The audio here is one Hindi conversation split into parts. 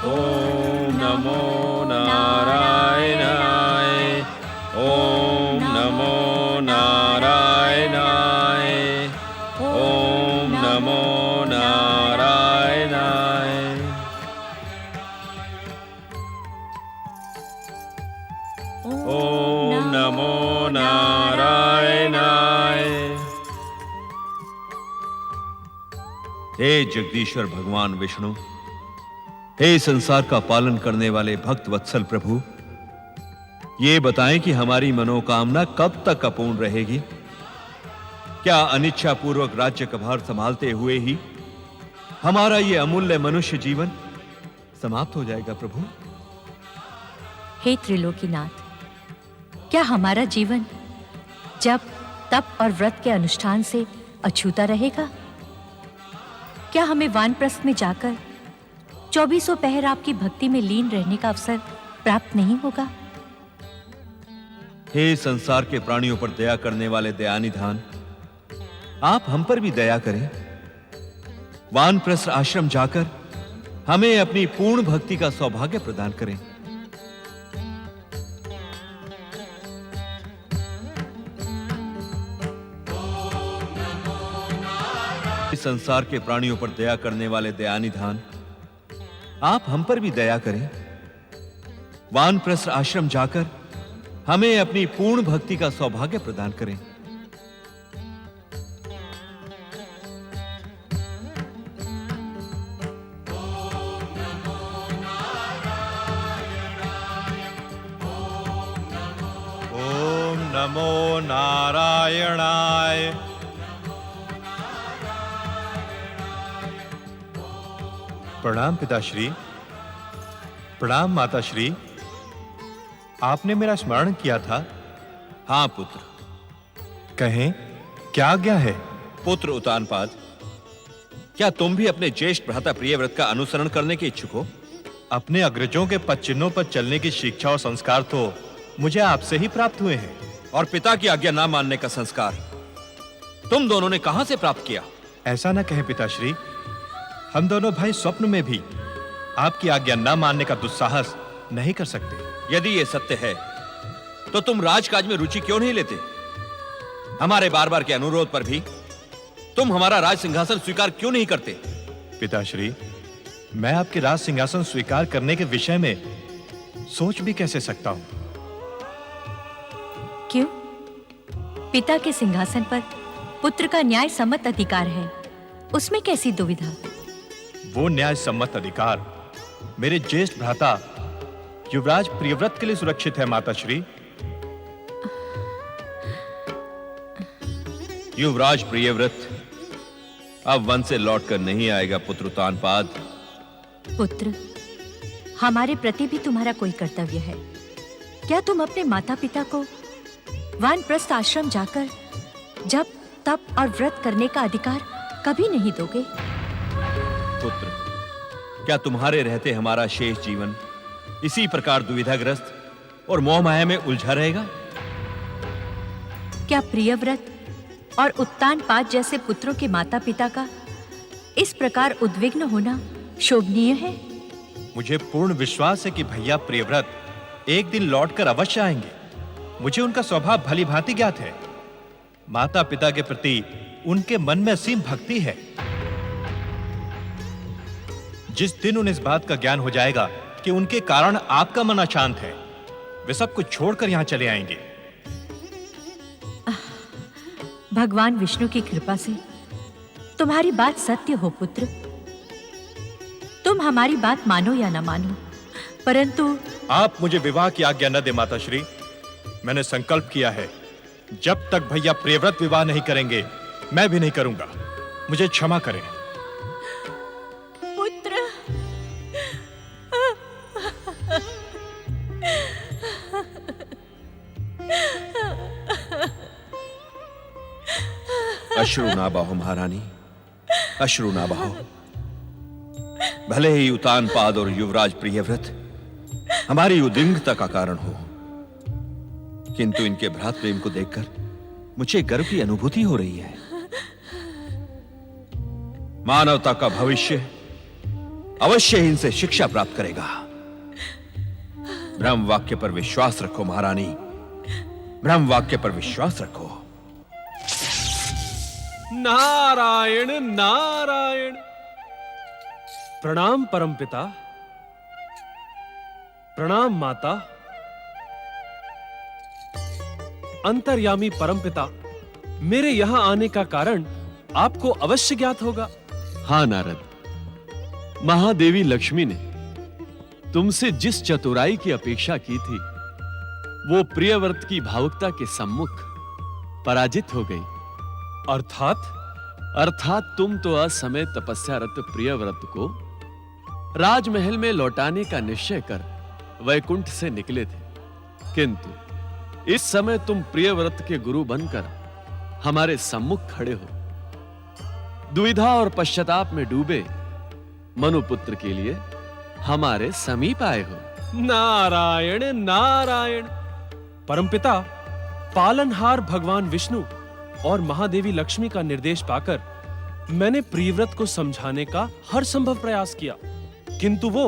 ओम नमो नारायणाय। ओम नमो नारायणाय। ओम नमो नारायणाय। ओम नमो नारायणाय। हे जगदीश्वर भगवान विष्णु, हे संसार का पालन करने वाले भक्त वत्सल प्रभु, ये बताएं कि हमारी मनोकामना कब तक अपूर्ण रहेगी? क्या अनिच्छा पूर्वक राज्य कभार संभालते हुए ही हमारा ये अमूल्य मनुष्य जीवन समाप्त हो जाएगा प्रभु? हे त्रिलोकीनाथ, क्या हमारा जीवन जप, तप और व्रत के अनुष्ठान से अछूता रहेगा? क्या हमें वानप्रस्थ में जाकर 2400 पहर आपकी भक्ति में लीन रहने का अवसर प्राप्त नहीं होगा? हे संसार के प्राणियों पर दया करने वाले दयानिधान, आप हम पर भी दया करें। वानप्रस्थ आश्रम जाकर हमें अपनी पूर्ण भक्ति का सौभाग्य प्रदान करें। संसार के प्राणियों पर दया करने वाले दयानिधान, आप हम पर भी दया करें। वानप्रस्थ आश्रम जाकर हमें अपनी पूर्ण भक्ति का सौभाग्य प्रदान करें। ओम नमो नारायणाय। प्रणाम पिताश्री। प्रणाम माताश्री। आपने मेरा स्मरण किया था? हां पुत्र। कहें, क्या आज्ञा है? पुत्र उतानपाद, क्या तुम भी अपने ज्येष्ठ भ्राता प्रियव्रत का अनुसरण करने के इच्छुक हो? अपने अग्रजों के पद चिन्हों पर चलने की शिक्षा और संस्कार तो मुझे आपसे ही प्राप्त हुए हैं। और पिता की आज्ञा ना मानने का संस्कार तुम दोनों ने कहां से प्राप्त किया? ऐसा न कहें पिताश्री, हम दोनों भाई स्वप्न में भी आपकी आज्ञा न मानने का दुस्साहस नहीं कर सकते। यदि ये सत्य है तो तुम राजकाज में रुचि क्यों नहीं लेते? हमारे बार बार के अनुरोध पर भी तुम हमारा राज सिंहासन स्वीकार क्यों नहीं करते? पिताश्री, मैं आपके राज सिंहासन स्वीकार करने के विषय में सोच भी कैसे सकता हूं? क्यों? पिता के सिंहासन पर पुत्र का न्याय सम्मत अधिकार है, उसमें कैसी दुविधा? वो न्याय सम्मत अधिकार मेरे ज्येष्ठ भ्राता युवराज प्रियव्रत के लिए सुरक्षित है माताश्री। युवराज प्रियव्रत अब वन से लौटकर नहीं आएगा पुत्र उतानपाद। पुत्र, हमारे प्रति भी तुम्हारा कोई कर्तव्य है। क्या तुम अपने माता पिता को वानप्रस्थ आश्रम जाकर जप, तप और व्रत करने का अधिकार कभी नहीं दोगे? पुत्र, क्या तुम्हारे रहते हमारा शेष जीवन इसी प्रकार दुविधाग्रस्त और मोह माया में उलझा रहेगा? क्या प्रियव्रत और उत्तानपाद जैसे पुत्रों के माता पिता का इस प्रकार उद्विग्न होना शोभनीय है? मुझे पूर्ण विश्वास है कि भैया प्रियव्रत एक दिन लौटकर अवश्य आएंगे। मुझे उनका स्वभाव भली भांति ज्ञात है। माता पिता के प्रति उनके मन में असीम भक्ति है। जिस दिन उन्हें इस बात का ज्ञान हो जाएगा कि उनके कारण आपका मन अशांत है, वे सब कुछ छोड़कर यहां चले आएंगे। भगवान विष्णु की कृपा से तुम्हारी बात सत्य हो पुत्र। तुम हमारी बात मानो या ना मानो, परंतु आप मुझे विवाह की आज्ञा न दे माताश्री। मैंने संकल्प किया है, जब तक भैया प्रियव्रत विवाह नहीं करेंगे मैं भी नहीं करूंगा। मुझे क्षमा करें। पुत्र, अश्रु ना बहो महारानी, अश्रु ना बहो। भले ही उतानपाद और युवराज प्रियव्रत हमारी उद्विग्नता का कारण हो, किंतु इनके भ्रात प्रेम को देखकर मुझे गर्व की अनुभूति हो रही है। मानवता का भविष्य अवश्य ही इनसे शिक्षा प्राप्त करेगा। ब्रह्म वाक्य पर विश्वास रखो महारानी, ब्रह्म वाक्य पर विश्वास रखो। नारायण नारायण। प्रणाम परमपिता, प्रणाम माता। अंतर्यामी परमपिता, मेरे यहां आने का कारण आपको अवश्य ज्ञात होगा। हाँ नारद, महादेवी लक्ष्मी ने तुमसे जिस चतुराई की अपेक्षा की थी वो प्रियव्रत की भावुकता के सम्मुख पराजित हो गई। अर्थात तुम तो असमय तपस्यारत प्रियव्रत को राजमहल में लौटाने का निश्चय कर वैकुंठ से निकले थे, किंतु इस समय तुम प्रियव्रत के गुरु बनकर हमारे सम्मुख खड़े हो। दुविधा और पश्चाताप में डूबे मनुपुत्र के लिए हमारे समीप आए हो। नारायण नारायण। परमपिता, पालनहार भगवान विष्णु और महादेवी लक्ष्मी का निर्देश पाकर मैंने प्रियव्रत को समझाने का हर संभव प्रयास किया, किंतु वो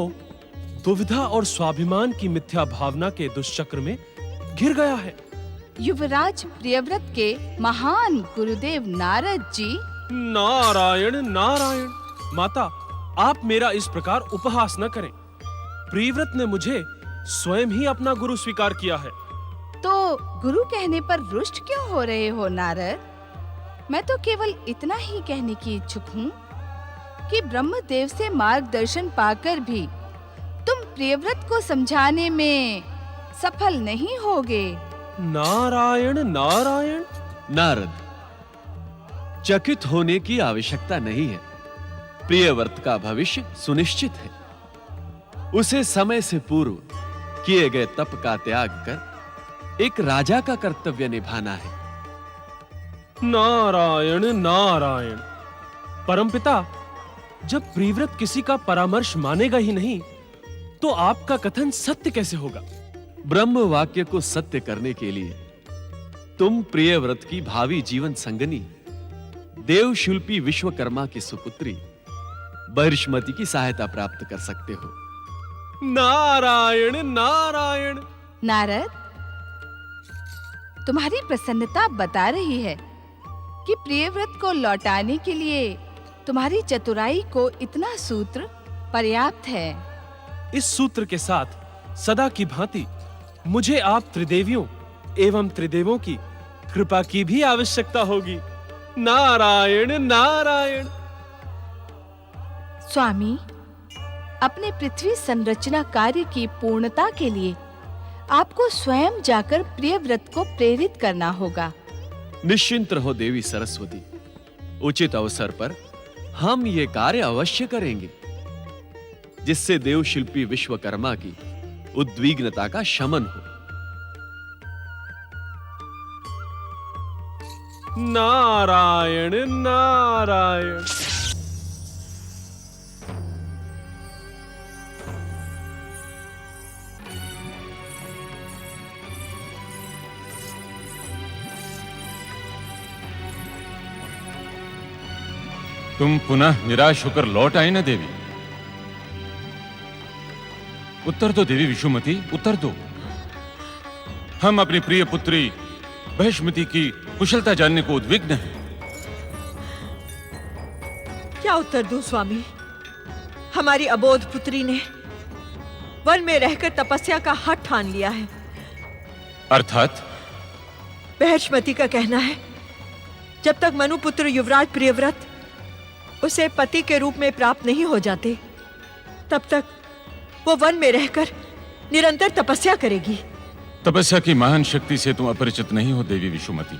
दुविधा और स्वाभिमान की मिथ्या भावना के दुष्चक्र में घिर गया है। युवराज प्रियव्रत के महान गुरुदेव नारद जी। नारायण नारायण। माता, आप मेरा इस प्रकार उपहास न करें। प्रियव्रत ने मुझे स्वयं ही अपना गुरु स्वीकार किया है। तो गुरु कहने पर रुष्ट क्यों हो रहे हो नारद? मैं तो केवल इतना ही कहने की इच्छुक हूँ कि ब्रह्मदेव से मार्गदर्शन पाकर भी तुम प्रियव्रत को समझाने में सफल नहीं होगे। नारायण नारायण। नारद, चकित होने की आवश्यकता नहीं है। प्रियव्रत का भविष्य सुनिश्चित है। उसे समय से पूर्व किए गए तप का त्याग कर एक राजा का कर्तव्य निभाना है। नारायण नारायण। परमपिता, जब प्रियव्रत किसी का परामर्श मानेगा ही नहीं, तो आपका कथन सत्य कैसे होगा? ब्रह्म वाक्य को सत्य करने के लिए तुम प्रियव्रत की भावी जीवन संगनी देवशिल्पी विश्वकर्मा की सुपुत्री बहिष्मति की सहायता प्राप्त कर सकते हो। नारायण नारायण। नारद, तुम्हारी प्रसन्नता बता रही है कि प्रियव्रत को लौटाने के लिए तुम्हारी चतुराई को इतना सूत्र पर्याप्त है। इस सूत्र के साथ सदा की भांति मुझे आप त्रिदेवियों एवं त्रिदेवों की कृपा की भी आवश्यकता होगी। नारायण नारायण। स्वामी, अपने पृथ्वी संरचना कार्य की पूर्णता के लिए आपको स्वयं जाकर प्रियव्रत को प्रेरित करना होगा। निश्चिंत रहो देवी सरस्वती, उचित अवसर पर हम ये कार्य अवश्य करेंगे, जिससे देवशिल्पी विश्वकर्मा की उद्विग्नता का शमन हो। नारायण नारायण। तुम पुनः निराश होकर लौट आई ना देवी? उत्तर दो देवी विषुमती, उत्तर दो। हम अपनी प्रिय पुत्री बहिष्मति की कुशलता जानने को उद्विग्न हैं। क्या उत्तर दूं स्वामी? हमारी अबोध पुत्री ने वन में रहकर तपस्या का हठ ठान लिया है। अर्थात? बहिष्मति का कहना है, जब तक मनुपुत्र युवराज प्रियव्रत उसे पति के रूप में प्राप्त नहीं हो जाते, तब तक वो वन में रहकर निरंतर तपस्या करेगी। तपस्या की महान शक्ति से तुम अपरिचित नहीं हो देवी विषुमती।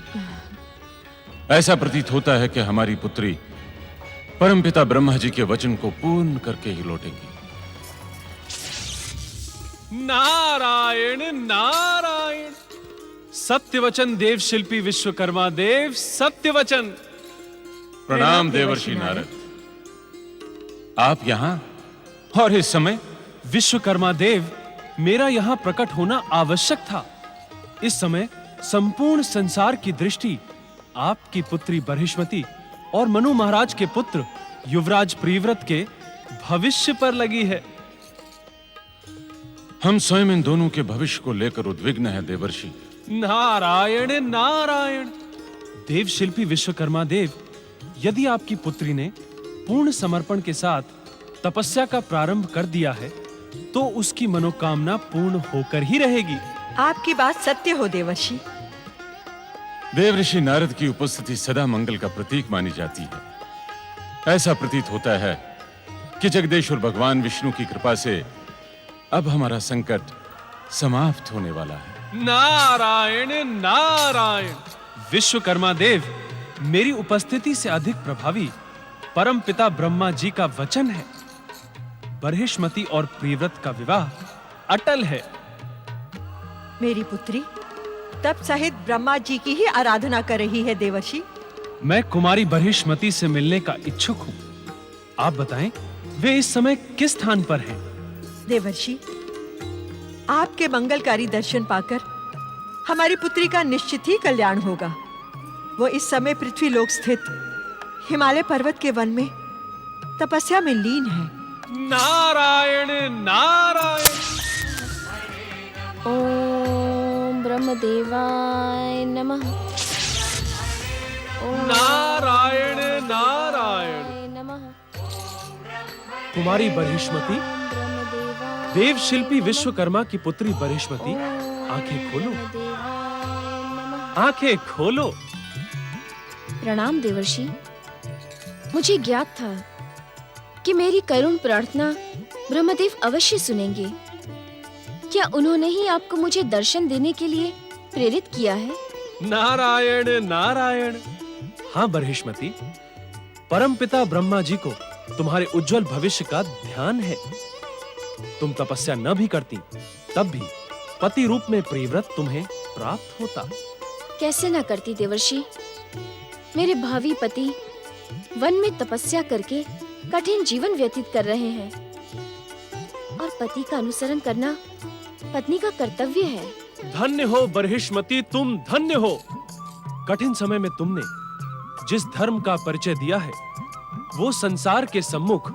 ऐसा प्रतीत होता है कि हमारी पुत्री परमपिता ब्रह्मा जी के वचन को पूर्ण करके ही लौटेगी। नारायण नारायण। सत्य वचन देव शिल्पी विश्वकर्मा देव, सत्य वचन। प्रणाम देवर्षि नारद। आप यहां और इस समय? विश्वकर्मा देव, मेरा यहां प्रकट होना आवश्यक था। इस समय संपूर्ण संसार की दृष्टि आपकी पुत्री बहिष्मति और मनु महाराज के पुत्र युवराज प्रियव्रत के भविष्य पर लगी है। हम स्वयं इन दोनों के भविष्य को लेकर उद्विग्न हैं देवर्षि। नारायण नारायण। देव शिल्पी विश्वकर्मा देव, यदि आपकी पुत्री ने पूर्ण समर्पण के साथ तपस्या का प्रारंभ कर दिया है तो उसकी मनोकामना पूर्ण होकर ही रहेगी। आपकी बात सत्य हो देवर्षि। देवऋषि नारद की उपस्थिति सदा मंगल का प्रतीक मानी जाती है। ऐसा प्रतीत होता है कि जगदीश्वर भगवान विष्णु की कृपा से अब हमारा संकट समाप्त होने वाला है। नारायण नारायण। विश्वकर्मा देव, मेरी उपस्थिति से अधिक प्रभावी परम पिता ब्रह्मा जी का वचन है। बर्हिष्मति और प्रियव्रत का विवाह अटल है। मेरी पुत्री तप सहित ब्रह्मा जी की ही आराधना कर रही है देवर्षि। मैं कुमारी बर्हिष्मति से मिलने का इच्छुक हूँ। आप बताएं, वे इस समय किस स्थान पर हैं? देवर्षि, आपके मंगलकारी दर्शन पाकर हमारी पुत्री का निश्चित ही कल्याण होगा। वो इस समय पृथ्वी लोक स्थित हिमालय पर्वत के वन में तपस्या में लीन है। नारायण नारायण। ओम ब्रह्मदेवाय नमः। ओम नारायण नारायण। नमः। कुमारी बर्हिष्मति, ब्रह्मदेवाय देव शिल्पी विश्वकर्मा की पुत्री बर्हिष्मति, आंखें खोलो, नमः। आंखें खोलो। प्रणाम देवर्षि। मुझे ज्ञात था कि मेरी करुण प्रार्थना ब्रह्मदेव अवश्य सुनेंगे। क्या उन्होंने ही आपको मुझे दर्शन देने के लिए प्रेरित किया है? नारायण नारायण। हाँ बर्हिष्मति, परमपिता ब्रह्मा जी को तुम्हारे उज्जवल भविष्य का ध्यान है। तुम तपस्या न भी करती तब भी पति रूप में प्रियव्रत तुम्हें प्राप्त होता। कैसे न करती देवर्षि। मेरे भावी पति वन में तपस्या करके कठिन जीवन व्यतीत कर रहे हैं और पति का अनुसरण करना पत्नी का कर्तव्य है। धन्य हो बर्हिष्मति, तुम धन्य हो। कठिन समय में तुमने जिस धर्म का परिचय दिया है वो संसार के सम्मुख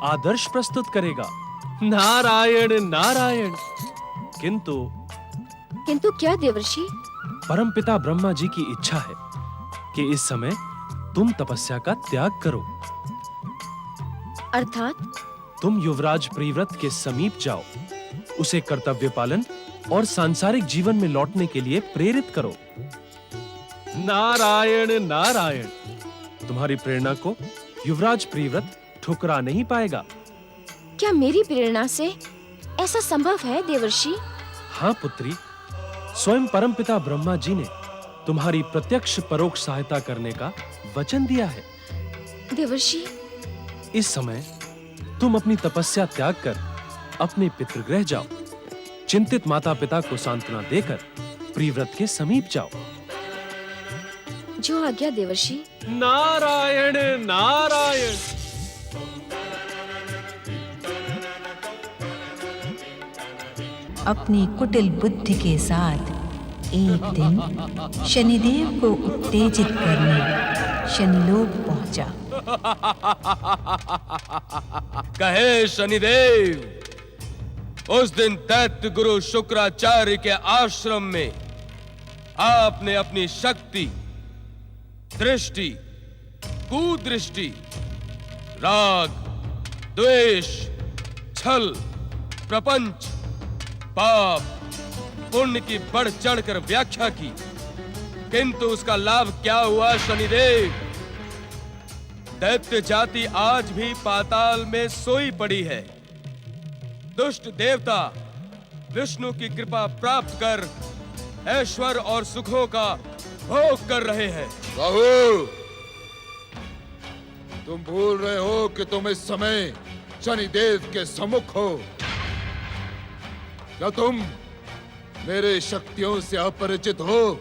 आदर्श प्रस्तुत करेगा। नारायण नारायण। किंतु क्या देवर्षि? परमपिता ब्रह्मा जी की इच्छा है कि इस समय तुम तपस्या का त्याग करो। अर्थात? तुम युवराज प्रियव्रत के समीप जाओ, उसे कर्तव्य पालन और सांसारिक जीवन में लौटने के लिए प्रेरित करो। नारायण नारायण। तुम्हारी प्रेरणा को युवराज प्रियव्रत ठुकरा नहीं पाएगा। क्या मेरी प्रेरणा से ऐसा संभव है देवर्षि? हाँ पुत्री, स्वयं परमपिता ब्रह्मा जी ने तुम्हारी प्रत्यक्ष परोक्ष सहायता करने का वचन दिया है। देवर्षि, इस समय तुम अपनी तपस्या त्याग कर अपने पितृगृह जाओ। चिंतित माता पिता को सांत्वना देकर प्रियव्रत के समीप जाओ। जो आज्ञा देवर्षि। नारायण नारायण। अपनी कुटिल बुद्धि के साथ एक दिन शनिदेव को उत्तेजित करने शनिलोक पहुंचा। कहे शनिदेव, उस दिन दैत्य गुरु शुक्राचार्य के आश्रम में आपने अपनी शक्ति, दृष्टि, कुदृष्टि, राग, द्वेष, छल, प्रपंच, पाप, पुण्य की बढ़ चढ़कर व्याख्या की, किंतु उसका लाभ क्या हुआ शनिदेव? दैत्य जाति आज भी पाताल में सोई पड़ी है। दुष्ट देवता विष्णु की कृपा प्राप्त कर ऐश्वर्य और सुखों का भोग कर रहे हैं। राहुल, तुम भूल रहे हो कि तुम इस समय शनिदेव के सम्मुख हो। क्या तुम मेरे शक्तियों से अपरिचित हो?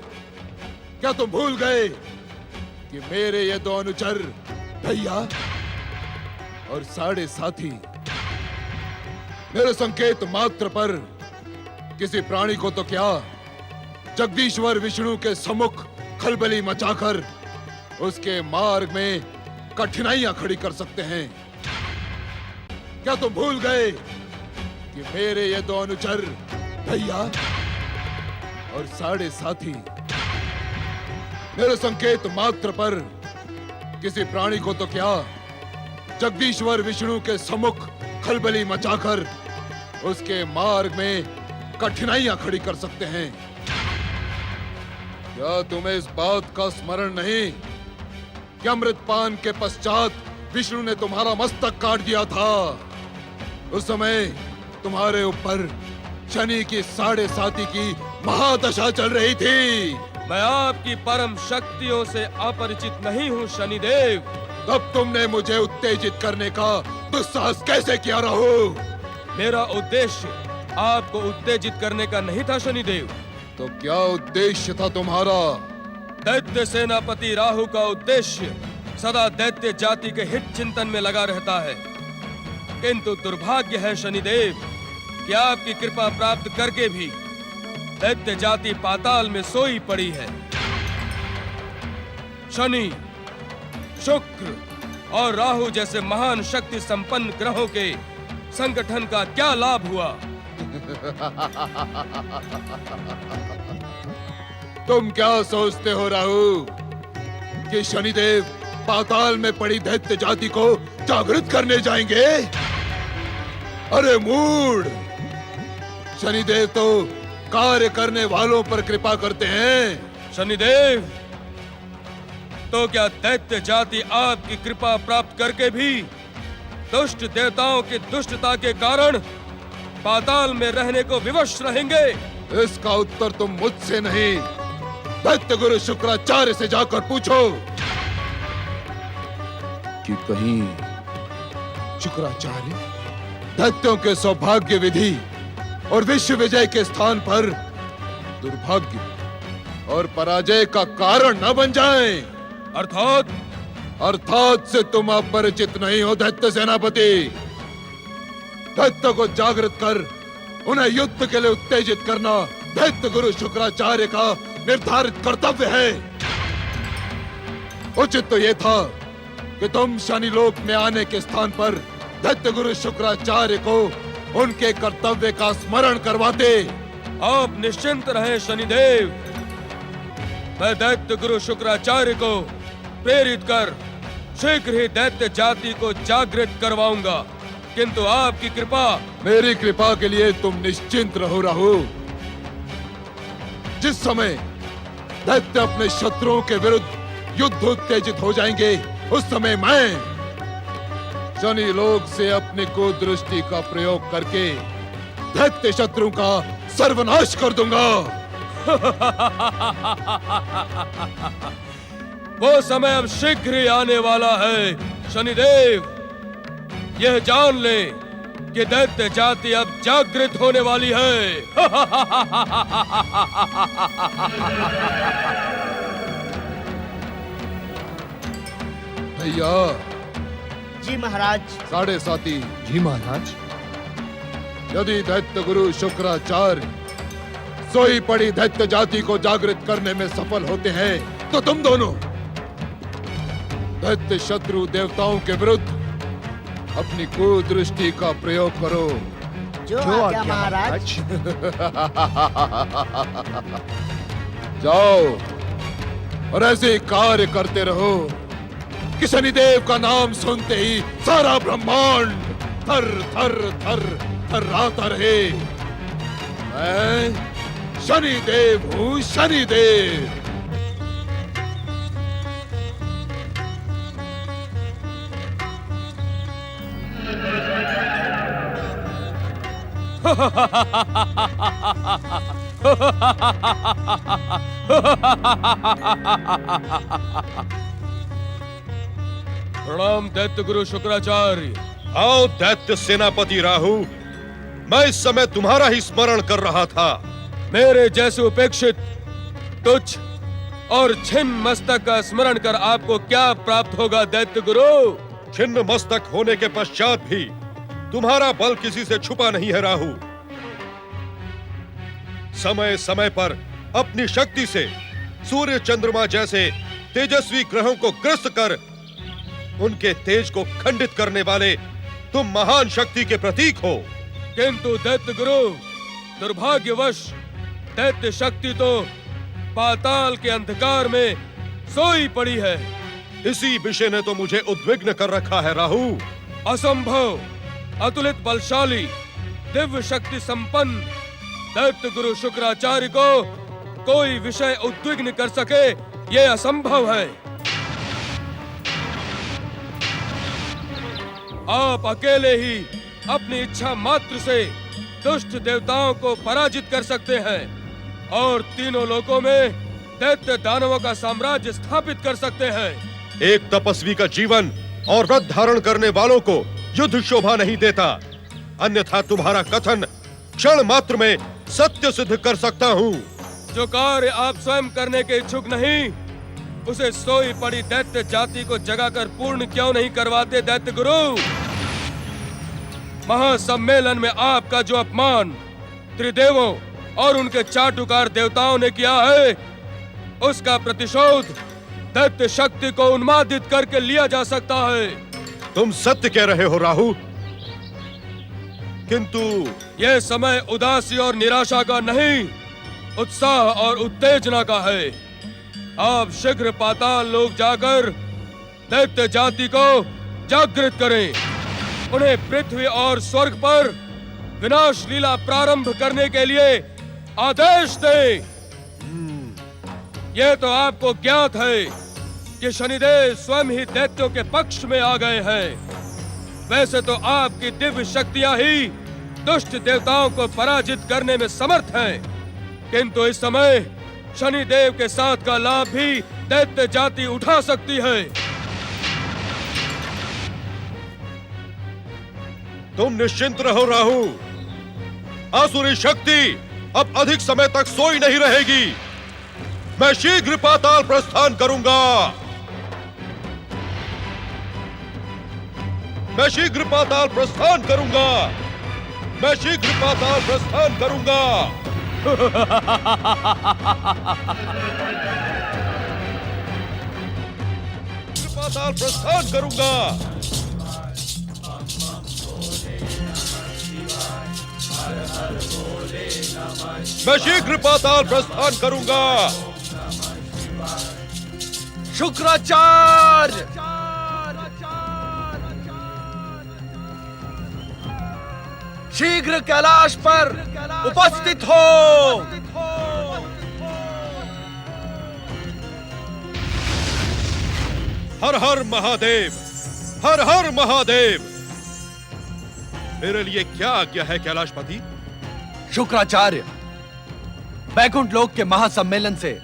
क्या तुम भूल गए कि मेरे ये दो अनुचर भैया और साढ़े साथी मेरे संकेत मात्र पर किसी प्राणी को तो क्या, जगदीश्वर विष्णु के सम्मुख खलबली मचाकर उसके मार्ग में कठिनाइयां खड़ी कर सकते हैं। क्या तुम भूल गए कि मेरे ये दो अनुचर भैया और साढ़े साथी मेरे संकेत मात्र पर किसी प्राणी को तो क्या जगदीश्वर विष्णु के सम्मुख खलबली मचाकर उसके मार्ग में कठिनाइयां खड़ी कर सकते हैं। क्या तुम्हें इस बात का स्मरण नहीं कि अमृतपान के पश्चात विष्णु ने तुम्हारा मस्तक काट दिया था? उस समय तुम्हारे ऊपर शनि की 7.5 की महादशा चल रही थी। मैं आपकी परम शक्तियों से अपरिचित नहीं हूँ शनिदेव। तब तुमने मुझे उत्तेजित करने का दुस्साहस कैसे किया राहु? मेरा उद्देश्य आपको उत्तेजित करने का नहीं था शनिदेव। तो क्या उद्देश्य था तुम्हारा? दैत्य सेनापति राहु का उद्देश्य सदा दैत्य जाति के हित चिंतन में लगा रहता है, किंतु दुर्भाग्य है शनिदेव कि आपकी कृपा प्राप्त करके भी दैत्य जाति पाताल में सोई पड़ी है। शनि, शुक्र और राहु जैसे महान शक्ति संपन्न ग्रहों के संगठन का क्या लाभ हुआ? तुम क्या सोचते हो राहु कि शनिदेव पाताल में पड़ी दैत्य जाति को जागृत करने जाएंगे? अरे मूढ़! शनिदेव तो कार्य करने वालों पर कृपा करते हैं। शनिदेव, तो क्या दैत्य जाति आपकी कृपा प्राप्त करके भी दुष्ट देवताओं की दुष्टता के कारण पाताल में रहने को विवश रहेंगे? इसका उत्तर तुम मुझसे नहीं, दैत्य गुरु शुक्राचार्य से जाकर पूछो कि कहीं शुक्राचार्य दैत्यों के सौभाग्य विधि और विश्व विजय के स्थान पर दुर्भाग्य और पराजय का कारण न बन जाएं। अर्थात से तुम अपरिचित नहीं हो दैत्य सेनापति। दैत्य को जागृत कर उन्हें युद्ध के लिए उत्तेजित करना दैत्य गुरु शुक्राचार्य का निर्धारित कर्तव्य है। उचित तो यह था कि तुम शनि लोक में आने के स्थान पर दैत्य गुरु शुक्राचार्य को उनके कर्तव्य का स्मरण करवाते। आप निश्चिंत रहें शनिदेव, मैं दैत्य गुरु शुक्राचार्य को प्रेरित कर शीघ्र ही दैत्य जाति को जागृत करवाऊंगा, किंतु आपकी कृपा। मेरी कृपा के लिए तुम निश्चिंत रहो राहु। जिस समय दैत्य अपने शत्रुओं के विरुद्ध युद्ध उत्तेजित हो जाएंगे, उस समय मैं शनि लोक से अपनी कुदृष्टि का प्रयोग करके दैत्य शत्रु का सर्वनाश कर दूंगा। वो समय अब शीघ्र ही आने वाला है शनिदेव। यह जान ले कि दैत्य जाति अब जागृत होने वाली है। भैया। जी महाराज। 7.5 जी महाराज। यदि दैत्य गुरु शुक्राचार्य सोई पड़ी दैत्य जाति को जागृत करने में सफल होते हैं, तो तुम दोनों दैत्य शत्रु देवताओं के विरुद्ध अपनी कुदृष्टि का प्रयोग करो। जो आज्ञा महाराज। जाओ और ऐसे कार्य करते रहो कि शनिदेव का नाम सुनते ही सारा ब्रह्मांड थर थर थर थर्राता रहे। मैं शनिदेव हूँ, शनिदेव। प्रणाम दैत्य गुरु शुक्राचार्य। आओ दैत्य सेनापति राहु, मैं इस समय तुम्हारा ही स्मरण कर रहा था। मेरे जैसे उपेक्षित, तुच्छ और छिन्न मस्तक का स्मरण कर आपको क्या प्राप्त होगा दैत्य गुरु? छिन्न मस्तक होने के पश्चात भी तुम्हारा बल किसी से छुपा नहीं है राहु। समय समय पर अपनी शक्ति से सूर्य चंद्रमा जैसे तेजस्वी ग्रहों को ग्रस्त कर उनके तेज को खंडित करने वाले तुम महान शक्ति के प्रतीक हो, किंतु दैत्य गुरु, दुर्भाग्यवश दैत्य शक्ति तो पाताल के अंधकार में सोई पड़ी है। इसी विषय ने तो मुझे उद्विग्न कर रखा है राहु। असंभव, अतुलित बलशाली, दिव्य शक्ति संपन्न दैत्य गुरु शुक्राचार्य को कोई विषय उद्विग्न कर सके, ये असंभव है। आप अकेले ही अपनी इच्छा मात्र से दुष्ट देवताओं को पराजित कर सकते हैं और तीनों लोकों में दैत्य दानवों का साम्राज्य स्थापित कर सकते हैं। एक तपस्वी का जीवन और व्रत धारण करने वालों को युद्ध शोभा नहीं देता, अन्यथा तुम्हारा कथन क्षण मात्र में सत्य सिद्ध कर सकता हूँ। जो कार्य आप स्वयं करने के इच्छुक नहीं, उसे सोई पड़ी दैत्य जाति को जगाकर पूर्ण क्यों नहीं करवाते दैत्य गुरु? महासम्मेलन में आपका जो अपमान त्रिदेवों और उनके चाटुकार देवताओं ने किया है, उसका प्रतिशोध दैत्य शक्ति को उन्मादित करके लिया जा सकता है। तुम सत्य कह रहे हो राहु, किंतु यह समय उदासी और निराशा का नहीं, उत्साह और उत्तेजना का है। आप शीघ्र पाताल लोक जाकर दैत्य जाति को जागृत करें, उन्हें पृथ्वी और स्वर्ग पर विनाश लीला प्रारंभ करने के लिए आदेश दें। यह तो आपको ज्ञात है कि शनिदेव स्वयं ही दैत्यों के पक्ष में आ गए हैं। वैसे तो आपकी दिव्य शक्तियां ही दुष्ट देवताओं को पराजित करने में समर्थ हैं, किंतु इस समय शनिदेव के साथ का लाभ भी दैत्य जाति उठा सकती है। तुम निश्चिंत रहो राहु, आसुरी शक्ति अब अधिक समय तक सोई नहीं रहेगी। मैं शीघ्र पाताल प्रस्थान करूंगा। मैं शीघ्र पाताल प्रस्थान करूंगा। मैं शीघ्र पाताल प्रस्थान करूंगा। पाताल प्रस्थान करूंगा। मैं शीघ्र पाताल प्रस्थान करूंगा। शुक्राचार्य, शीघ्र कैलाश पर उपस्थित हो। हर हर महादेव, हर हर महादेव। मेरे लिए क्या आज्ञा है कैलाशपति? शुक्राचार्य, वैकुंठ लोक के महासम्मेलन से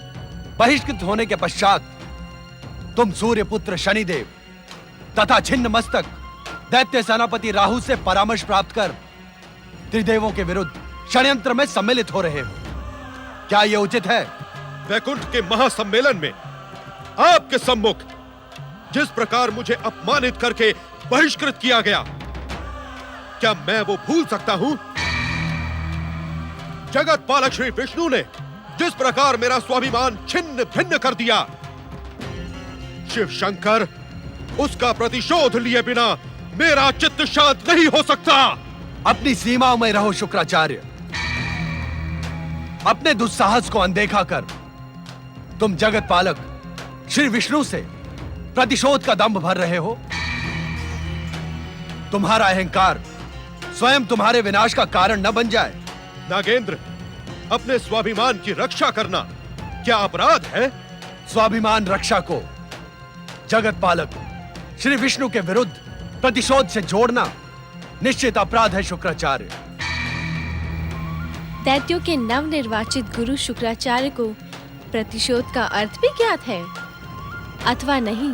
बहिष्कृत होने के पश्चात तुम सूर्य पुत्र शनिदेव तथा छिन्न मस्तक दैत्य सेनापति राहु से परामर्श प्राप्त कर त्रिदेवों के विरुद्ध षड्यंत्र में सम्मिलित हो रहे हो। क्या यह उचित है? वैकुंठ के महासम्मेलन में आपके सम्मुख जिस प्रकार मुझे अपमानित करके बहिष्कृत किया गया, क्या मैं वो भूल सकता हूं? जगत पालक श्री विष्णु ने जिस प्रकार मेरा स्वाभिमान छिन्न भिन्न कर दिया, शिव शंकर उसका प्रतिशोध लिए बिना मेरा चित्त शांत नहीं हो सकता। अपनी सीमाओं में रहो शुक्राचार्य। अपने दुस्साहस को अनदेखा कर तुम जगत पालक श्री विष्णु से प्रतिशोध का दंभ भर रहे हो। तुम्हारा अहंकार स्वयं तुम्हारे विनाश का कारण न बन जाए। नागेंद्र, अपने स्वाभिमान की रक्षा करना क्या अपराध है? स्वाभिमान रक्षा को जगत पालक श्री विष्णु के विरुद्ध प्रतिशोध से जोड़ना निश्चित अपराध है शुक्राचार्य। दैत्यों के नवनिर्वाचित गुरु शुक्राचार्य को प्रतिशोध का अर्थ भी ज्ञात है अथवा नहीं?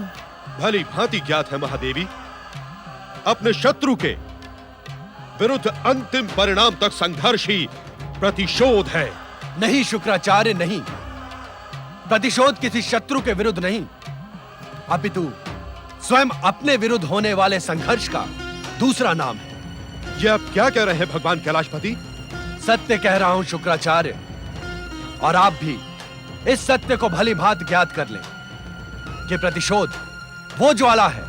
भली भांति ज्ञात है महादेवी। अपने शत्रु के विरुद्ध अंतिम परिणाम तक संघर्ष ही प्रतिशोध है। नहीं शुक्राचार्य, नहीं। प्रतिशोध किसी शत्रु के विरुद्ध नहीं, अपितु स्वयं अपने विरुद्ध होने वाले संघर्ष का दूसरा नाम है। ये आप क्या कह रहे हैं भगवान कैलाशपति? सत्य कह रहा हूं शुक्राचार्य, और आप भी इस सत्य को भली भांति ज्ञात कर लें कि प्रतिशोध वो ज्वाला है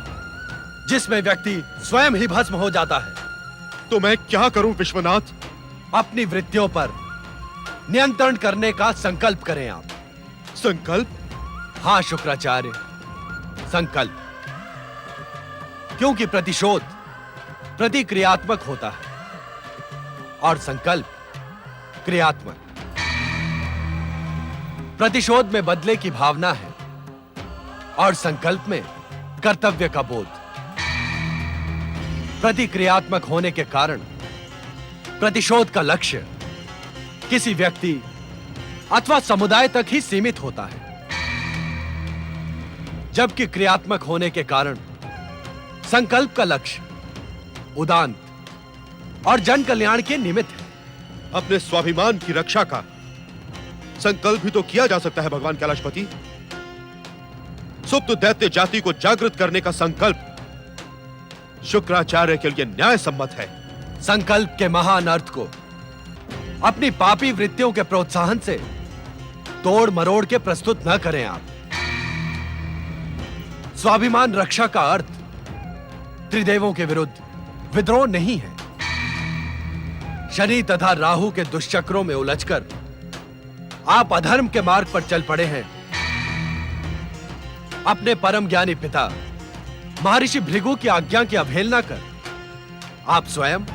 जिसमें व्यक्ति स्वयं ही भस्म हो जाता है। तो मैं क्या करूं विश्वनाथ? अपनी वृत्तियों पर नियंत्रण करने का संकल्प करें आप। संकल्प? हां शुक्राचार्य, संकल्प। क्योंकि प्रतिशोध प्रतिक्रियात्मक होता है और संकल्प क्रियात्मक। प्रतिशोध में बदले की भावना है और संकल्प में कर्तव्य का बोध। प्रतिक्रियात्मक होने के कारण प्रतिशोध का लक्ष्य किसी व्यक्ति अथवा समुदाय तक ही सीमित होता है, जबकि क्रियात्मक होने के कारण संकल्प का लक्ष्य उदांत और जन कल्याण के निमित्त है। अपने स्वाभिमान की रक्षा का संकल्प भी तो किया जा सकता है भगवान कैलाशपति। सुप्त दैत्य जाति को जागृत करने का संकल्प शुक्राचार्य के लिए न्याय सम्मत है। संकल्प के महान अर्थ को अपनी पापी वृत्तियों के प्रोत्साहन से तोड़ मरोड़ के प्रस्तुत न करें आप। स्वाभिमान रक्षा का अर्थ त्रिदेवों के विरुद्ध विद्रोह नहीं है। शनि तथा राहु के दुष्चक्रों में उलझकर आप अधर्म के मार्ग पर चल पड़े हैं। अपने परम ज्ञानी पिता महर्षि भृगु की आज्ञा की अवहेलना कर आप स्वयं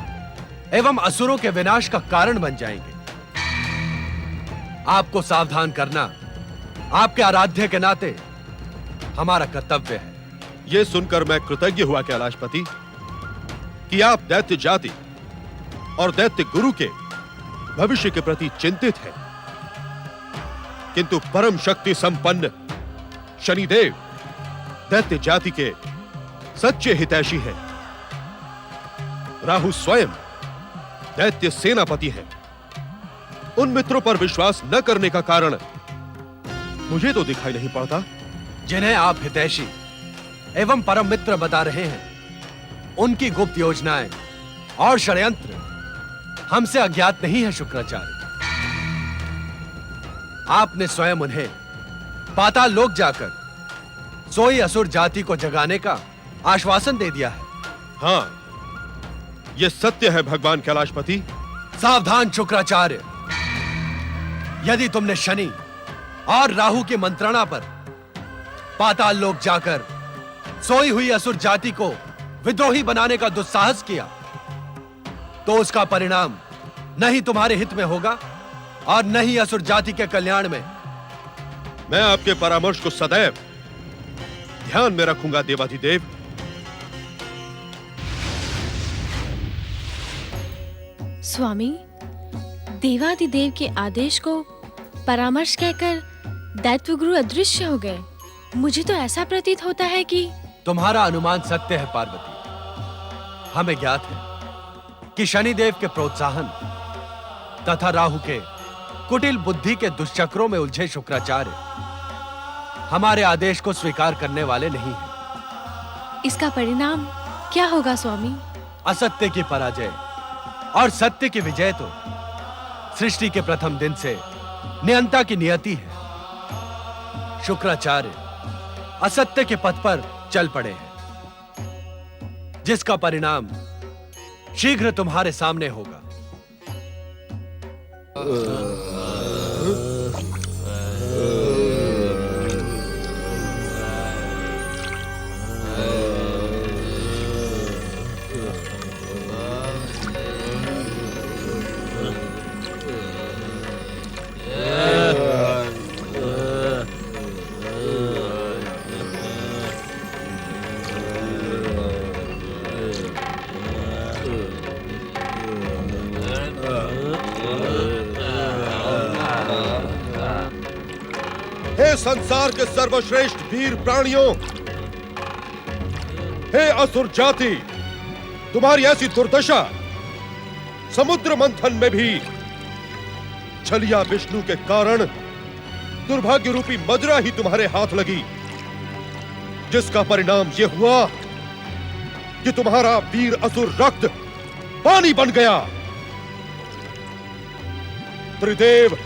एवं असुरों के विनाश का कारण बन जाएंगे। आपको सावधान करना आपके आराध्य के नाते हमारा कर्तव्य है। यह सुनकर मैं कृतज्ञ हुआ कैलाशपति कि आप दैत्य जाति और दैत्य गुरु के भविष्य के प्रति चिंतित हैं। किंतु परम शक्ति संपन्न शनिदेव दैत्य जाति के सच्चे हितैषी हैं। राहु स्वयं दैत्य सेनापति हैं। उन मित्रों पर विश्वास न करने का कारण मुझे तो दिखाई नहीं पड़ता। जिन्हें आप हितैषी एवं परम मित्र बता रहे हैं, उनकी गुप्त योजनाएं और षड्यंत्र हमसे अज्ञात नहीं है शुक्राचार्य। आपने स्वयं उन्हें पाताल लोक जाकर सोई असुर जाति को जगाने का आश्वासन दे दिया है। हां, यह सत्य है भगवान कैलाशपति। सावधान शुक्राचार्य, यदि तुमने शनि और राहु की मंत्रणा पर पाताल लोक जाकर सोई हुई असुर जाति को विद्रोही बनाने का दुस्साहस किया, तो उसका परिणाम न ही तुम्हारे हित में होगा और न ही असुर जाति के कल्याण में। मैं आपके परामर्श को सदैव ध्यान में रखूंगा देवाधिदेव। स्वामी, देवादिदेव के आदेश को परामर्श कहकर दैत्यगुरु अदृश्य हो गए। मुझे तो ऐसा प्रतीत होता है कि तुम्हारा अनुमान सत्य है पार्वती। हमें ज्ञात है कि शनिदेव के प्रोत्साहन तथा राहु के कुटिल बुद्धि के दुष्चक्रों में उलझे शुक्राचार्य हमारे आदेश को स्वीकार करने वाले नहीं हैं। इसका परिणाम क्या होगा स्वामी? असत्य की पराजय और सत्य की विजय तो सृष्टि के प्रथम दिन से नियंता की नियति है। शुक्राचार्य असत्य के पथ पर चल पड़े हैं, जिसका परिणाम शीघ्र तुम्हारे सामने होगा। हे संसार के सर्वश्रेष्ठ वीर प्राणियों, हे असुर जाति, तुम्हारी ऐसी दुर्दशा समुद्र मंथन में भी छलिया विष्णु के कारण दुर्भाग्य रूपी मदिरा ही तुम्हारे हाथ लगी, जिसका परिणाम यह हुआ कि तुम्हारा वीर असुर रक्त पानी बन गया। त्रिदेव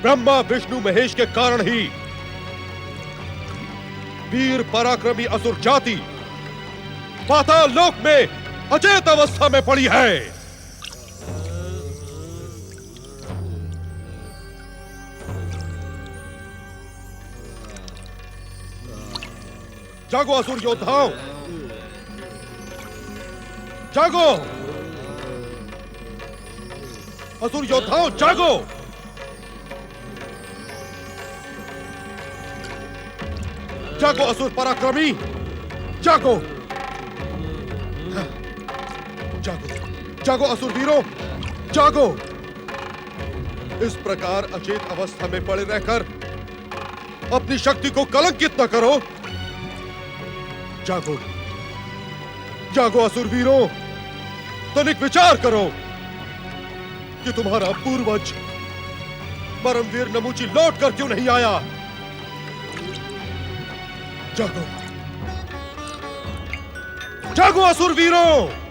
ब्रह्मा विष्णु महेश के कारण ही वीर पराक्रमी असुर जाति पाताल लोक में अचेत अवस्था में पड़ी है। जागो असुर योद्धाओं, जागो असुर योद्धाओं, जागो। जागो असुर पराक्रमी, जागो। जागो, जागो असुर वीरों, जागो। इस प्रकार अचेत अवस्था में पड़े रहकर अपनी शक्ति को कलंकित न करो। जागो, जागो असुर वीरों, तनिक विचार करो कि तुम्हारा पूर्वज परमवीर नमूची लौट कर क्यों नहीं आया। जागो, जागो असुर वीरों।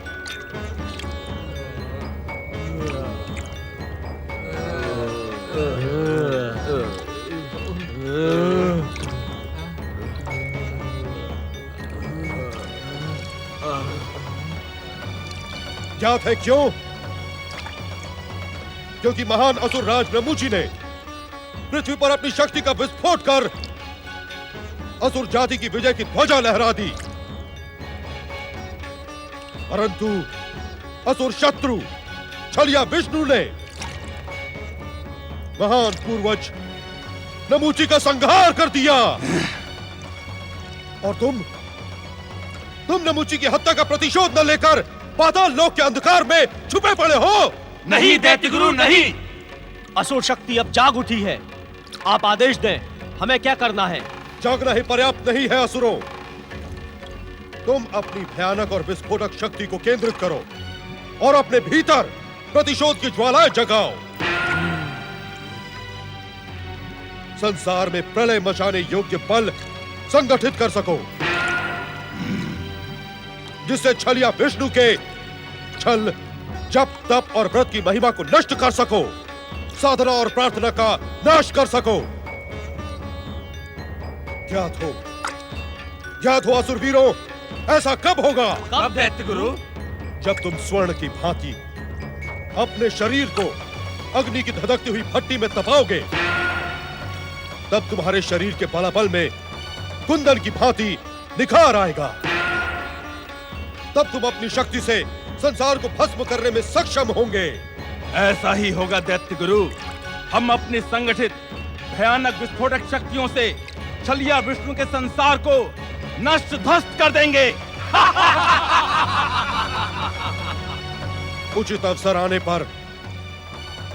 ज्ञात है क्यों? क्योंकि महान असुर राज नमूची ने पृथ्वी पर अपनी शक्ति का विस्फोट कर असुर जाति की विजय की ध्वजा लहरा दी। परंतु असुर शत्रु छलिया विष्णु ने महान पूर्वज नमूची का संहार कर दिया। और तुम नमूची की हत्या का प्रतिशोध न लेकर पाताल लोक के अंधकार में छुपे पड़े हो। नहीं दैत्य गुरु, नहीं। असुर शक्ति अब जाग उठी है। आप आदेश दें, हमें क्या करना है? जागना ही पर्याप्त नहीं है असुरों। तुम अपनी भयानक और विस्फोटक शक्ति को केंद्रित करो और अपने भीतर प्रतिशोध की ज्वालाएं जगाओ। संसार में प्रलय मचाने योग्य बल संगठित कर सको, जिससे छलिया विष्णु के छल, जप, तप और व्रत की महिमा को नष्ट कर सको, साधना और प्रार्थना का नाश कर सको। ज्ञात हो असुर वीरों, ऐसा कब होगा? कब दैत्य गुरु? जब तुम स्वर्ण की भांति अपने शरीर को अग्नि की धधकती हुई भट्टी में तपाओगे, तब तुम्हारे शरीर के बलाबल में कुंदन की भांति निखार आएगा। तब तुम अपनी शक्ति से संसार को भस्म करने में सक्षम होंगे। ऐसा ही होगा दैत्य गुरु। हम अपनी संगठित भयानक विस्फोटक शक्तियों से छलिया विष्णु के संसार को नष्ट ध्वस्त कर देंगे। उचित अवसर आने पर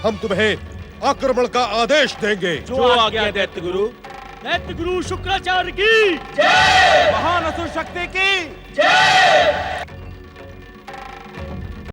हम तुम्हें आक्रमण का आदेश देंगे। जो आज्ञा दैत्य गुरु। दैत्य गुरु शुक्राचार्य की जय। महान असुर शक्ति की जय।